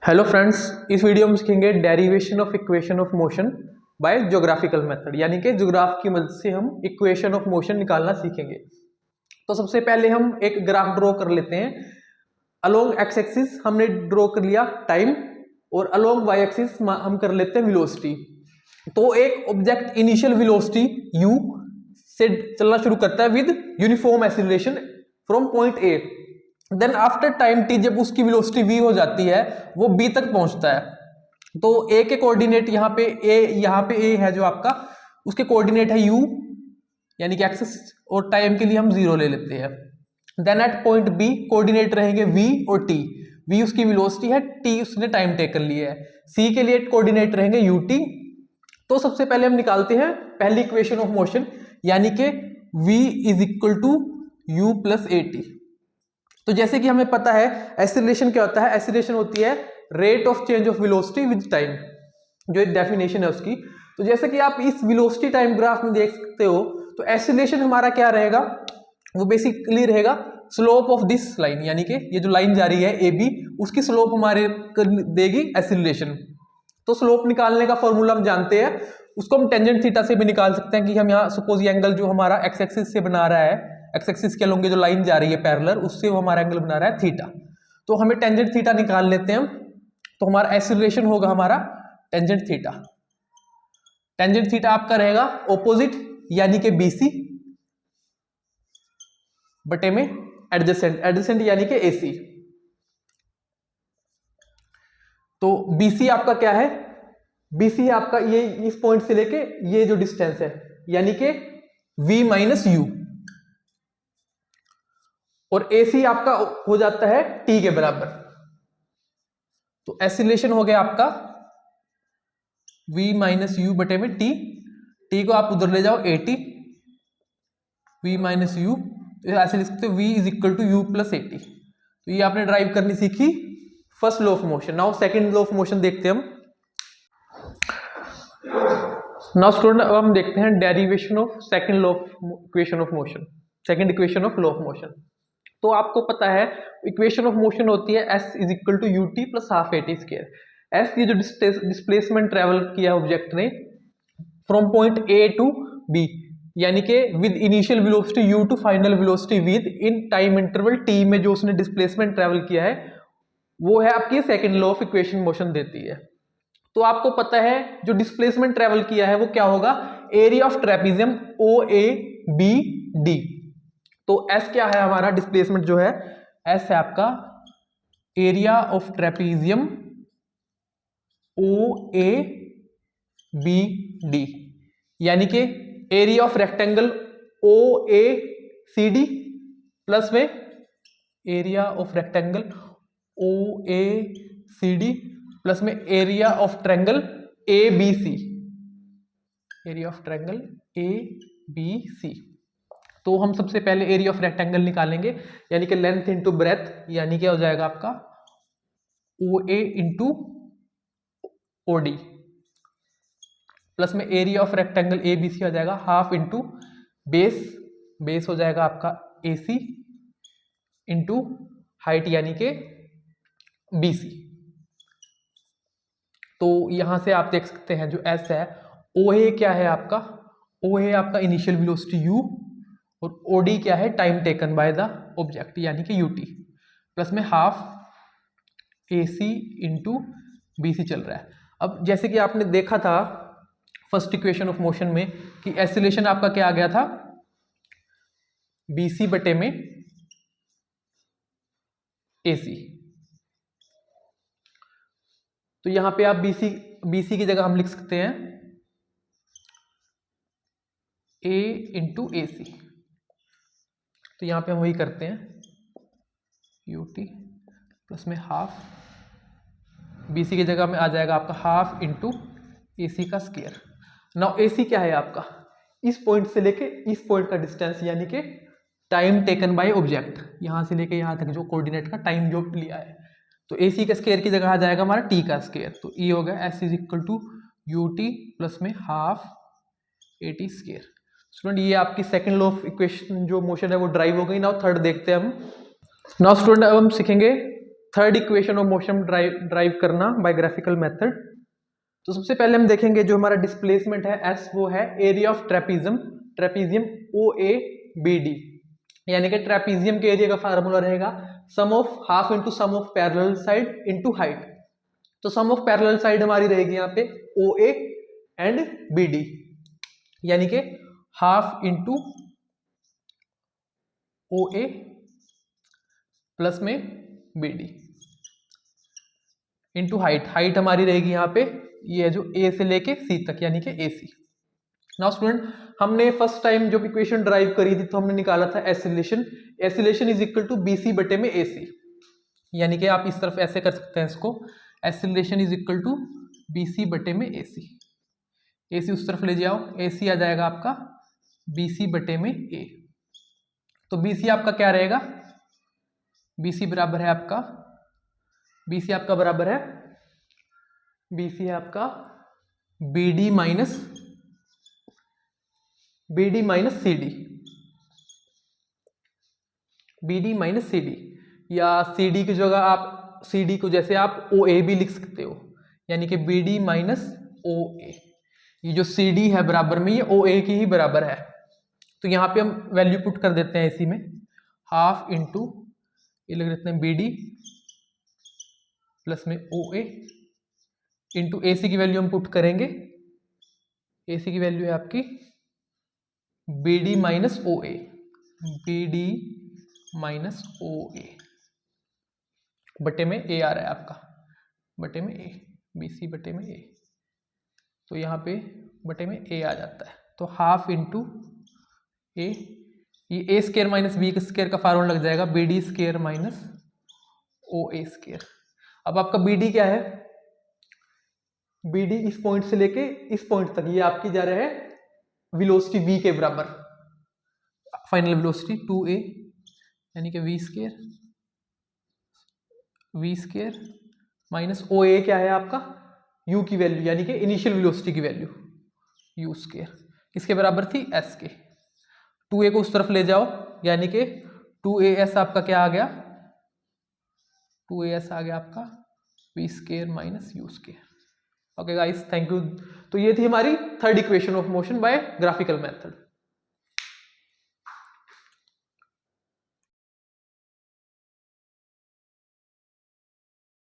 Hello friends, इस video में सीखेंगे derivation of equation of motion by geographical method, यानी कि ज्योग्राफ की मदद से हम इक्वेशन ऑफ मोशन निकालना सीखेंगे। तो सबसे पहले हम एक ग्राफ ड्रॉ कर लेते हैं। अलोंग एक्स एक्सिस हमने ड्रॉ कर लिया टाइम, और अलोंग वाई एक्सिस हम कर लेते हैं वेलोसिटी। तो एक ऑब्जेक्ट इनिशियल वेलोसिटी u से चलना शुरू करता है with uniform acceleration from point A. Then after time t, जब उसकी वेलोसिटी v हो जाती है, वो b तक पहुंचता है। तो a के कोऑर्डिनेट यहाँ पे a है जो आपका, उसके कोऑर्डिनेट है u यानी कि एक्सिस, और टाइम के लिए हम 0 ले लेते हैं। Then at point b coordinate रहेंगे v और t। v उसकी वेलोसिटी है, t उसने टाइम टेकन लिया है। c के लिए कोऑर्डिनेट रहेंगे ut। तो सबसे पहले हम निकालते हैं पहली इक्वेशन ऑफ मोशन, यानी कि v is equal to u plus A T. तो जैसे कि हमें पता है एक्सीलरेशन क्या होता है, एक्सीलरेशन होती है rate of change of velocity with time, जो एक डेफिनेशन है उसकी। तो जैसे कि आप इस वेलोसिटी टाइम ग्राफ में देख सकते हो, तो एक्सीलरेशन हमारा क्या रहेगा, वो बेसिकली रहेगा स्लोप ऑफ दिस लाइन, यानी कि ये जो लाइन जा रही है ए बी, उसकी स्लोप हमारे देगी एक्सीलरेशन। तो स्लोप निकालने का फॉर्मूला हम जानते हैं, उसको हम टेंजेंट थीटा से भी निकाल सकते हैं कि हम यहाँ सपोज ये एंगल जो हमारा एक्स एक्सिस से बना रहा है, एक्स एक्सिस के अलोंग जो लाइन जा रही है पैरेलल, उससे वो हमारा एंगल बना रहा है थीटा। तो हमें टेंजेंट थीटा निकाल लेते हैं हम। तो हमारा एक्सीलरेशन होगा हमारा टेंजेंट थीटा। टेंजेंट थीटा आपका रहेगा ऑपोजिट यानी कि बीसी बटे में एडजेसेंट, एडजेसेंट यानी कि एसी। तो बीसी आपका क्या है, बीसी है आपका ये इस पॉइंट से लेके ये जो डिस्टेंस है, यानी कि v माइनस यू, और AC आपका हो जाता है t के बराबर। तो एक्सीलरेशन हो गया आपका v माइनस यू बटे में t। t को आप उधर ले जाओ AT, v माइनस यू, ऐसे लिख सकते हो v is equal to U plus AT। तो ये आपने ड्राइव करनी सीखी first law of motion. Now second law of motion देखते हैं हम। नाउ स्टूडेंट, अब हम देखते हैं derivation of second law of equation of motion, second equation of law of motion. तो आपको पता है इक्वेशन ऑफ मोशन होती है s is equal to U T plus half A T square. S ये जो डिस्प्लेसमेंट ट्रेवल किया object ने from point A to B, यानी कि with initial velocity u to final velocity within time interval t में जो उसने displacement travel किया है, वो है आपकी second law of equation motion देती है। तो आपको पता है जो डिस्प्लेसमेंट ट्रेवल किया है वो क्या होगा, area of trapezium O A B D. तो S क्या है हमारा डिस्प्लेसमेंट जो है, S है आपका area of trapezium O A B D, यानी कि area of rectangle O A C D plus में area of rectangle O A C D plus में area of triangle A B C, area of triangle A B C. तो हम सबसे पहले area of rectangle निकालेंगे, यानी कि length into breadth, यानी क्या हो जाएगा आपका O A into O D, plus में area of rectangle A B C हो जाएगा हाफ इंटू बेस, बेस हो जाएगा आपका ए सी इंटू हाइट यानी कि बी सी। तो यहां से आप देख सकते हैं जो एस है, ओ ए क्या है आपका, ओ ए आपका इनिशियल वेलोसिटी यू, और ओडी क्या है time taken by the object यानी कि यूटी, प्लस में हाफ ए सी इंटू बी सी चल रहा है। अब जैसे कि आपने देखा था फर्स्ट इक्वेशन ऑफ मोशन में कि एक्सीलरेशन आपका क्या आ गया था, बी सी बटे में ए सी। तो यहां पे आप बीसी की जगह हम लिख सकते हैं ए इंटू ए सी। तो यहां पे हम वही करते हैं यू टी प्लस में हाफ, बीसी की जगह में आ जाएगा आपका हाफ इंटू ए सी का स्क्वायर। नाउ ए सी क्या है आपका, इस पॉइंट से लेके इस पॉइंट का डिस्टेंस, यानी कि टाइम टेकन बाय ऑब्जेक्ट, यहां से लेके यहां तक जो कोऑर्डिनेट का टाइम जो लिया है। तो ए सी का स्क्वायर की जगह आ जाएगा हमारा टी का स्क्वायर। तो ये हो गया s is equal to U T plus में half A T square. Student, ये आपकी सेकंड लॉ ऑफ इक्वेशन जो मोशन है वो ड्राइव हो गई। नाउ थर्ड देखते हैं हम। नाउ स्टूडेंट, अब हम सीखेंगे third equation of motion drive करना बाय ग्राफिकल मेथड। तो सबसे पहले हम देखेंगे जो हमारा डिस्प्लेसमेंट है एस, वो है area of trapezium O A B D, यानी कि ट्रेपीजियम के एरिया का फार्मूला रहेगा sum of half into sum of parallel side into height. तो सम ऑफ पैरेलल साइड हमारी रहेगी यहाँ पे O A and B D, यानी कि half into O A plus में बी डी इंटू हाइट हमारी रहेगी यहाँ पे ये है जो ए से लेके सी तक, यानी कि ए सी। नाउ स्टूडेंट, हमने फर्स्ट टाइम जब इक्वेशन ड्राइव करी थी तो हमने निकाला था acceleration is equal to B C बटे में ए सी, यानी कि आप इस तरफ ऐसे कर सकते हैं इसको, acceleration is equal to B C बटे में ए सी उस तरफ ले जाओ, ए सी आ जाएगा आपका बी सी बटे में ए। तो बी सी आपका क्या रहेगा, बी सी बराबर है आपका, बी सी आपका बराबर है, बी सी है आपका B D minus C D, B D minus C D, या सी डी की जगह आप सी डी को जैसे आप ओ ए भी लिख सकते हो, यानी कि बी डी माइनस ओ ए। ये जो सी डी है बराबर में ये ओ ए की ही बराबर है, तो यहाँ पे हम वैल्यू पुट कर देते हैं इसी में, हाफ इंटू ये लग देते हैं बी डी प्लस में ओ ए इंटू ए सी की वैल्यू हम पुट करेंगे, ए सी की वैल्यू है आपकी B D minus O A, B D minus O ए बटे में ए आ रहा है आपका, बटे में ए, बी सी बटे में ए, तो यहाँ पे बटे में ए आ जाता है। तो हाफ इंटू ए, ये ए स्केयर माइनस बी स्केयर का फार्मूला लग जाएगा B D square minus O ए स्केयर। अब आपका बी डी क्या है, बी डी इस पॉइंट से लेके इस पॉइंट तक ये आपकी जा रहा है वेलोसिटी v के बराबर, फाइनल वेलोसिटी 2a, यानी कि वी स्केयर माइनस ओ ए क्या है आपका u की वैल्यू, यानी कि इनिशियल वेलोसिटी की वैल्यू u स्केयर, किसके बराबर थी s के। 2a को उस तरफ ले जाओ, यानी कि 2as आपका क्या आ गया, 2as आ गया आपका v square minus u square. Okay guys, thank you. तो ये थी हमारी third equation of motion by graphical method.